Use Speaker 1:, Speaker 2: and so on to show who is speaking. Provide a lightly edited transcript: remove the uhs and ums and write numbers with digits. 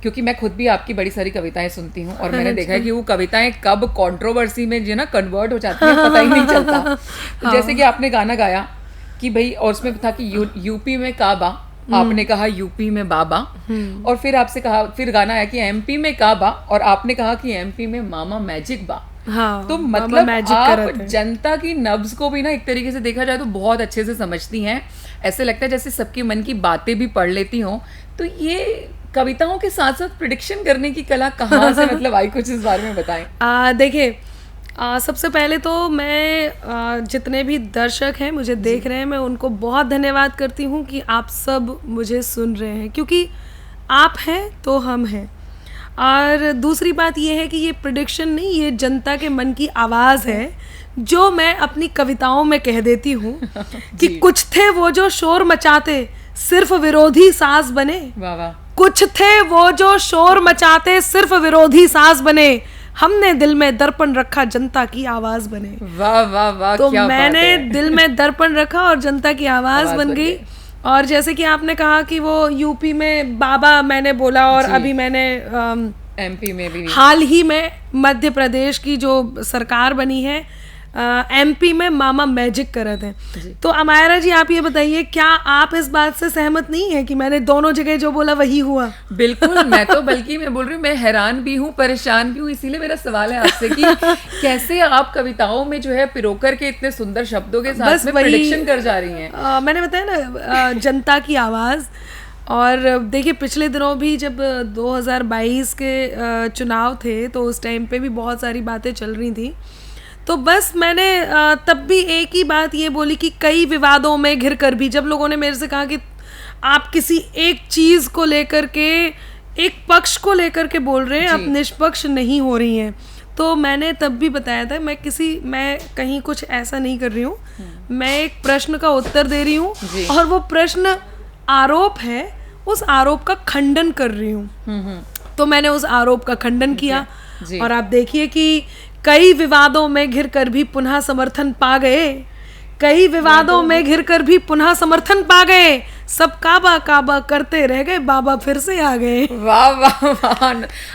Speaker 1: क्योंकि मैं खुद भी आपकी बड़ी सारी कविताएं सुनती हूँ और मैंने देखा है कि वो कविताएं कब कंट्रोवर्सी में जो ना कन्वर्ट हो जाती हैं पता ही नहीं चलता। जैसे कि आपने गाना गाया कि भाई, और उसमें था कि यूपी में काबा, आपने कहा यूपी में बाबा, और फिर आपसे कहा, फिर गाना आया कि एमपी में काबा और आपने कहा कि एमपी में मामा मैजिक बा।
Speaker 2: हाँ,
Speaker 1: तो मतलब आप जनता की नब्ज को भी ना एक तरीके से देखा जाए तो बहुत अच्छे से समझती हैं। ऐसे लगता है जैसे सबके मन की बातें भी पढ़ लेती हों। तो ये कविताओं के साथ साथ प्रेडिक्शन करने की कला कहाँ से मतलब आई, कुछ इस बारे में बताएं।
Speaker 2: देखिए, सबसे पहले तो मैं जितने भी दर्शक हैं मुझे देख रहे हैं, मैं उनको बहुत धन्यवाद करती हूँ कि आप सब मुझे सुन रहे हैं, क्योंकि आप हैं तो हम हैं। और दूसरी बात ये है कि ये प्रेडिक्शन नहीं, ये जनता के मन की आवाज़ है जो मैं अपनी कविताओं में कह देती हूँ कि कुछ थे वो जो शोर मचाते, सिर्फ विरोधी साज बने।
Speaker 1: वाह वाह।
Speaker 2: कुछ थे वो जो शोर मचाते, सिर्फ विरोधी साज बने, हमने दिल में दर्पण रखा, जनता की आवाज बने।
Speaker 1: वाह वाह वाह।
Speaker 2: तो क्या मैंने दिल में दर्पण रखा और जनता की आवाज बन गई। और जैसे कि आपने कहा कि वो यूपी में बाबा मैंने बोला, और अभी मैंने
Speaker 1: एमपी में भी,
Speaker 2: हाल ही में मध्य प्रदेश की जो सरकार बनी है, एमपी में मामा मैजिक कर रहे थे। तो अमायरा जी, आप ये बताइए, क्या आप इस बात से सहमत नहीं है कि मैंने दोनों जगह जो बोला वही हुआ?
Speaker 1: बिल्कुल, मैं तो बल्कि मैं बोल रही हूँ, मैं हैरान भी हूँ, परेशान भी हूँ। इसीलिए मेरा सवाल है आपसे कि कैसे आप कविताओं में जो है पिरोकर के इतने सुंदर शब्दों के साथ में प्रेडिक्शन कर जा रही हैं।
Speaker 2: मैंने बताया ना, जनता की आवाज़। और देखिए, पिछले दिनों भी जब 2022 के चुनाव थे तो उस टाइम पे भी बहुत सारी बातें चल रही थी। तो बस मैंने तब भी एक ही बात ये बोली कि कई विवादों में घिर कर भी, जब लोगों ने मेरे से कहा कि आप किसी एक चीज़ को लेकर के, एक पक्ष को लेकर के बोल रहे हैं, आप निष्पक्ष नहीं हो रही हैं, तो मैंने तब भी बताया था मैं कहीं कुछ ऐसा नहीं कर रही हूँ। मैं एक प्रश्न का उत्तर दे रही हूँ और वो प्रश्न आरोप है, उस आरोप का खंडन कर रही हूँ। तो मैंने उस आरोप का खंडन किया और आप देखिए कि कई विवादों में घिरकर भी पुनः समर्थन पा गए, कई विवादों में घिरकर भी पुनः समर्थन पा गए, सब काबा काबा करते रह गए, बाबा फिर से आ गए।
Speaker 1: वाह वाह वाह।